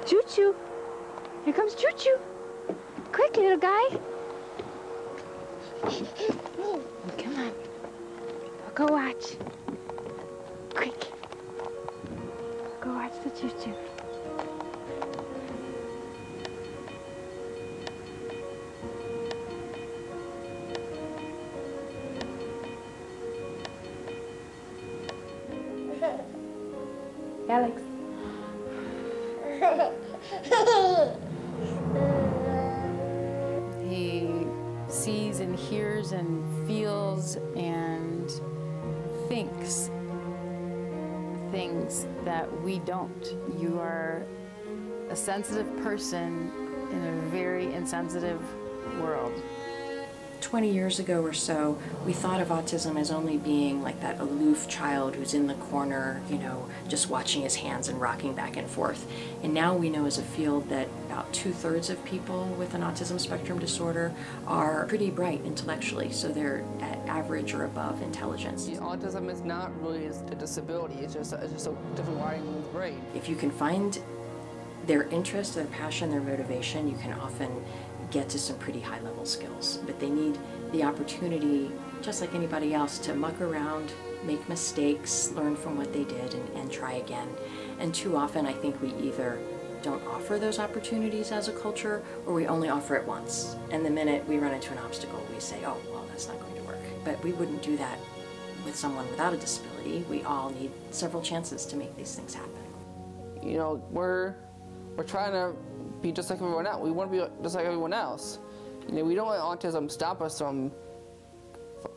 Choo-choo. Here comes Choo-choo. Quick, little guy. Come on. Go watch. Quick. Go watch the choo-choo. Alex. He sees and hears and feels and thinks things that we don't. You are a sensitive person in a very insensitive world. 20 years ago or so, we thought of autism as only being like that aloof child who's in the corner, you know, just watching his hands and rocking back and forth. And now we know as a field that about 2/3 of people with an autism spectrum disorder are pretty bright intellectually, so they're at average or above intelligence. Autism is not really a disability, it's just a different wiring in the brain. If you can find their interest, their passion, their motivation, you can often get to some pretty high-level skills. But they need the opportunity, just like anybody else, to muck around, make mistakes, learn from what they did, and try again. And too often, I think we either don't offer those opportunities as a culture, or we only offer it once. And the minute we run into an obstacle, we say, oh, well, that's not going to work. But we wouldn't do that with someone without a disability. We all need several chances to make these things happen. You know, we're trying to be just like everyone else. We want to be just like everyone else. You know, we don't let autism stop us from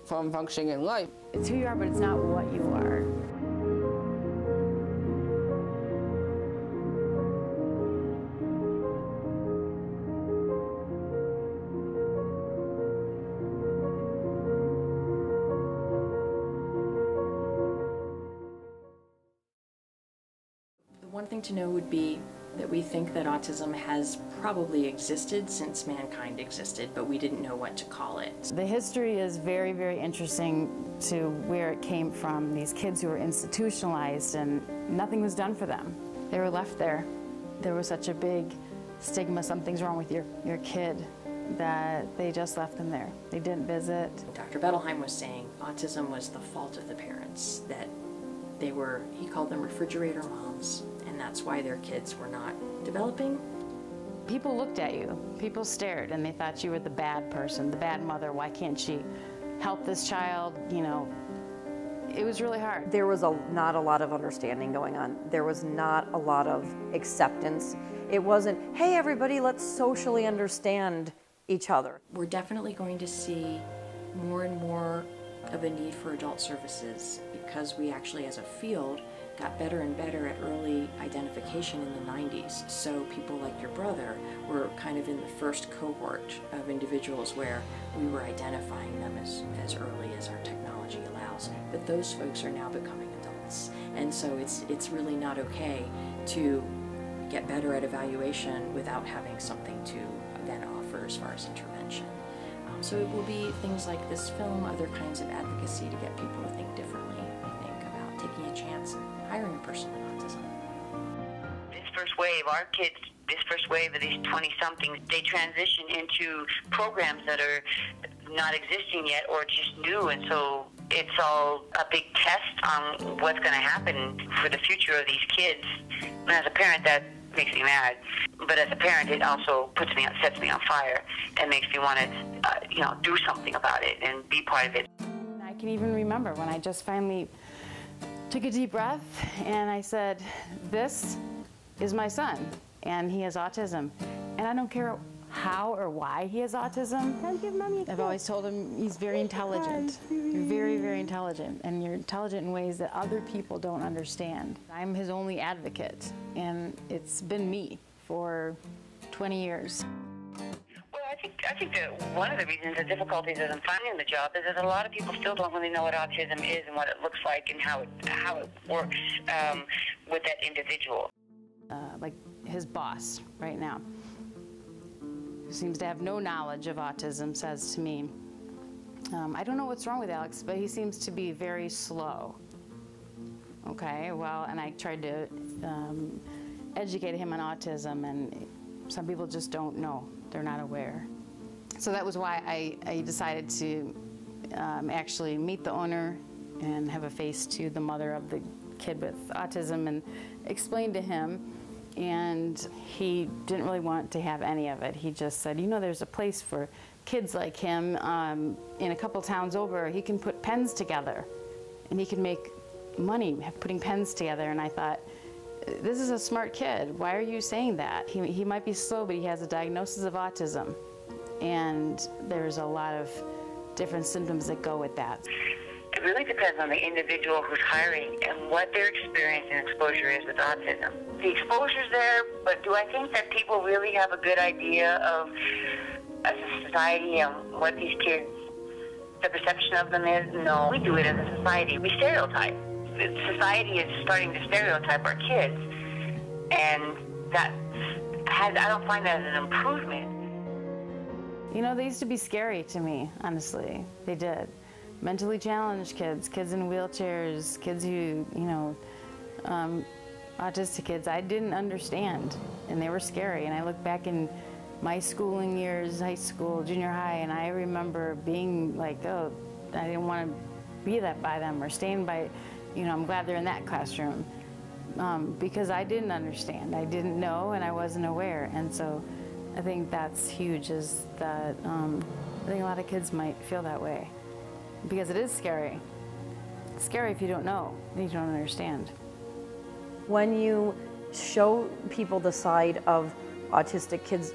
functioning in life. It's who you are, but it's not what you are. The one thing to know would be that we think that autism has probably existed since mankind existed, but we didn't know what to call it. The history is very, very interesting to where it came from. These kids who were institutionalized and nothing was done for them. They were left there. There was such a big stigma, something's wrong with your kid, that they just left them there. They didn't visit. Dr. Bettelheim was saying autism was the fault of the parents, that they were, he called them refrigerator moms, and that's why their kids were not developing. People looked at you, people stared, and they thought you were the bad person, the bad mother. Why can't she help this child? You know, it was really hard. There was not a lot of understanding going on. There was not a lot of acceptance. It wasn't, hey everybody, let's socially understand each other. We're definitely going to see more and more of a need for adult services because we actually, as a field, got better and better at early identification in the 90s. So people like your brother were kind of in the first cohort of individuals where we were identifying them as early as our technology allows. But those folks are now becoming adults. And so it's really not okay to get better at evaluation without having something to then offer as far as intervention. So it will be things like this film, other kinds of advocacy to get people to think differently, I think, about taking a chance and hiring a person with autism. This first wave, our kids, this first wave of these 20-somethings, they transition into programs that are not existing yet or just new, and so it's all a big test on what's going to happen for the future of these kids. And as a parent, that makes me mad, but as a parent, it also sets me on fire and makes me want to, do something about it and be part of it. I can even remember when I just finally took a deep breath and I said, this is my son and he has autism, and I don't care how or why he has autism. I've always told him he's very intelligent. You're very, very intelligent, and you're intelligent in ways that other people don't understand. I'm his only advocate, and it's been me for 20 years. Well, I think that one of the reasons, the difficulties that I'm finding the job is that a lot of people still don't really know what autism is and what it looks like and how it works with that individual. Like his boss right now, who seems to have no knowledge of autism, says to me, I don't know what's wrong with Alex, but he seems to be very slow. Okay, well, and I tried to educate him on autism, and some people just don't know. They're not aware. So that was why I decided to actually meet the owner and have a face to the mother of the kid with autism and explain to him. And he didn't really want to have any of it. He just said, you know, there's a place for kids like him in a couple towns over. He can put pens together and he can make money putting pens together. And I thought, this is a smart kid. Why are you saying that? He might be slow, but he has a diagnosis of autism. And there's a lot of different symptoms that go with that. It really depends on the individual who's hiring and what their experience and exposure is with autism. The exposure's there, but do I think that people really have a good idea of, as a society, what these kids, the perception of them is? No, we do it as a society. We stereotype. Society is starting to stereotype our kids, and I don't find that as an improvement. You know, they used to be scary to me, honestly. They did. Mentally challenged kids, kids in wheelchairs, kids who, you know, autistic kids, I didn't understand, and they were scary. And I look back in my schooling years, high school, junior high, and I remember being like, oh, I didn't want to be that by them or stand by, you know, I'm glad they're in that classroom, because I didn't understand. I didn't know, and I wasn't aware. And so I think that's huge, is that I think a lot of kids might feel that way, because it is scary. It's scary if you don't know, and you don't understand. When you show people the side of autistic kids,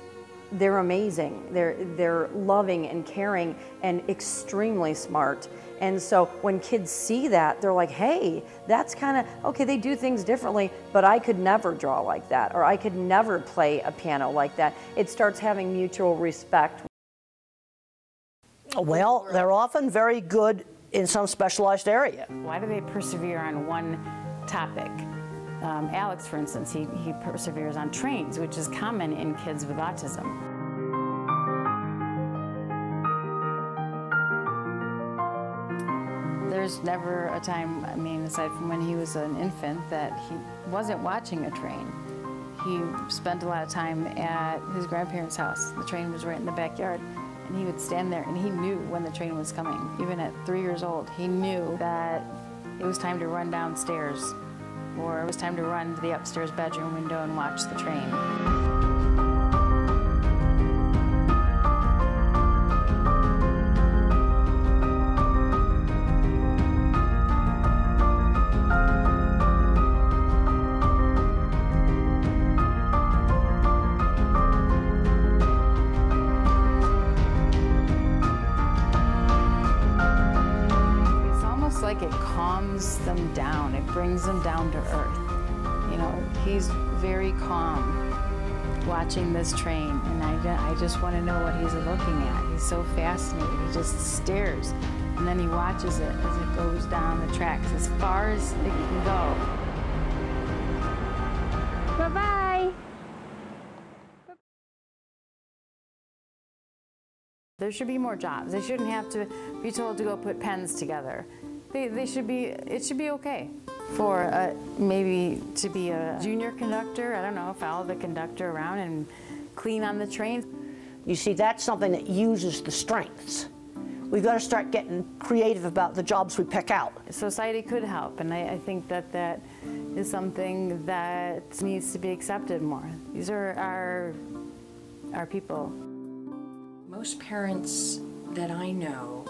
they're amazing. They're loving and caring and extremely smart. And so when kids see that, they're like, hey, that's kind of, okay, they do things differently, but I could never draw like that, or I could never play a piano like that. It starts having mutual respect. Well, they're often very good in some specialized area. Why do they persevere on one topic? Alex, for instance, he perseveres on trains, which is common in kids with autism. There's never a time, I mean, aside from when he was an infant, that he wasn't watching a train. He spent a lot of time at his grandparents' house. The train was right in the backyard, and he would stand there, and he knew when the train was coming. Even at 3 years old, he knew that it was time to run downstairs, or it was time to run to the upstairs bedroom window and watch the train. Like it calms them down, it brings them down to earth. You know, he's very calm watching this train, and I just want to know what he's looking at. He's so fascinated, he just stares, and then he watches it as it goes down the tracks as far as it can go. Bye-bye! There should be more jobs. They shouldn't have to be told to go put pens together. It should be okay for maybe to be a junior conductor, I don't know, follow the conductor around and clean on the trains. You see, that's something that uses the strengths. We've got to start getting creative about the jobs we pick out. Society could help, and I think that is something that needs to be accepted more. These are our people. Most parents that I know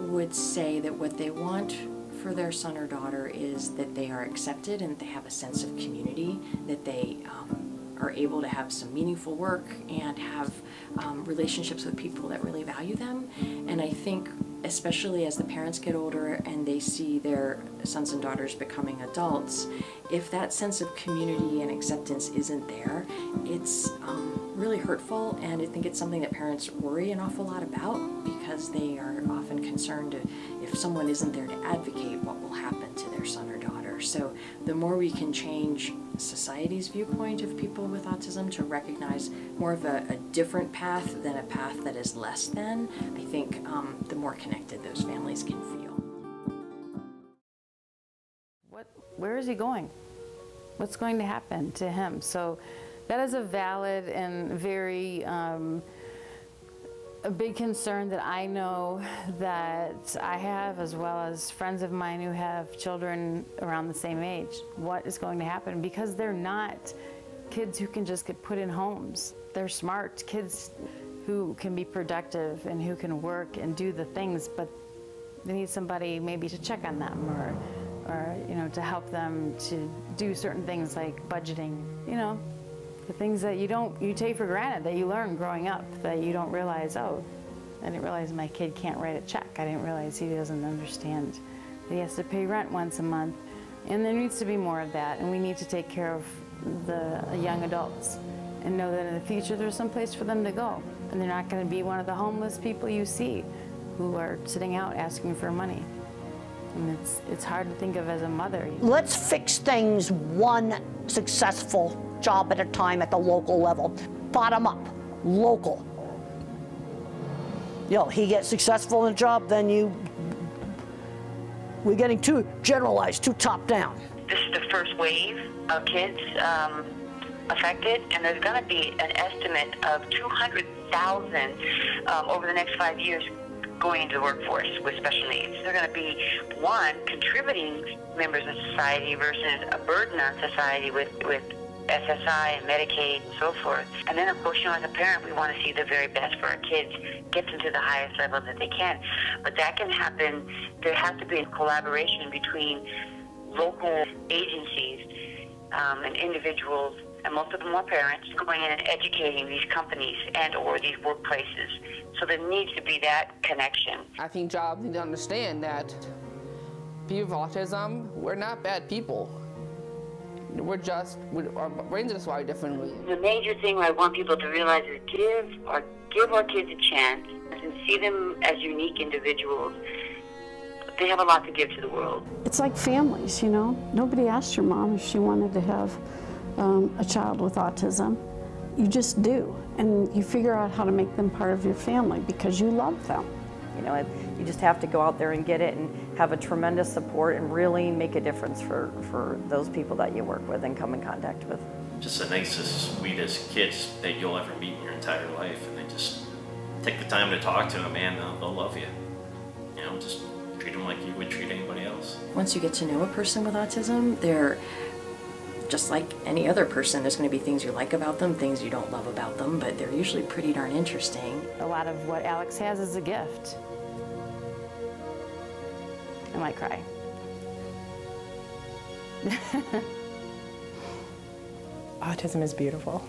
would say that what they want for their son or daughter is that they are accepted and they have a sense of community, that they are able to have some meaningful work and have relationships with people that really value them. And I think, especially as the parents get older and they see their sons and daughters becoming adults, if that sense of community and acceptance isn't there, it's really hurtful, and I think it's something that parents worry an awful lot about, because they are often concerned if someone isn't there to advocate, what will happen to their son or daughter. So the more we can change society's viewpoint of people with autism to recognize more of a different path than a path that is less than, I think the more connected those families can feel. Where is he going? What's going to happen to him? So that is a valid and very a big concern that I know that I have, as well as friends of mine who have children around the same age. What is going to happen? Because they're not kids who can just get put in homes. They're smart kids who can be productive and who can work and do the things, but they need somebody maybe to check on them, or you know, to help them to do certain things like budgeting, you know, the things that you take for granted, that you learn growing up, that you don't realize, oh, I didn't realize my kid can't write a check. I didn't realize he doesn't understand that he has to pay rent once a month. And there needs to be more of that, and we need to take care of the young adults and know that in the future there's some place for them to go. And they're not going to be one of the homeless people you see who are sitting out asking for money. And it's hard to think of as a mother. Let's fix things one successful job at a time at the local level. Bottom up, local. You know, he gets successful in a job, then we're getting too generalized, too top down. This is the first wave of kids affected, and there's going to be an estimate of 200,000 over the next 5 years going into the workforce with special needs. They're going to be, one, contributing members of society versus a burden on society with SSI and Medicaid and so forth. And then, of course, you know, as a parent, we want to see the very best for our kids, get them to the highest level that they can. But that can happen, there has to be a collaboration between local agencies and individuals, and most of them are parents, going in and educating these companies and or these workplaces. So there needs to be that connection. I think jobs need to understand that people with autism, we're not bad people. Our brains are just wired differently. The major thing I want people to realize is give our kids a chance and see them as unique individuals. They have a lot to give to the world. It's like families, you know. Nobody asked your mom if she wanted to have a child with autism. You just do, and you figure out how to make them part of your family because you love them. You know, you just have to go out there and get it and have a tremendous support and really make a difference for those people that you work with and come in contact with. Just the nicest, sweetest kids that you'll ever meet in your entire life, and they just take the time to talk to them, man, they'll love you. You know, just treat them like you would treat anybody else. Once you get to know a person with autism, they're just like any other person. There's going to be things you like about them, things you don't love about them, but they're usually pretty darn interesting. A lot of what Alex has is a gift. I might cry. Autism is beautiful.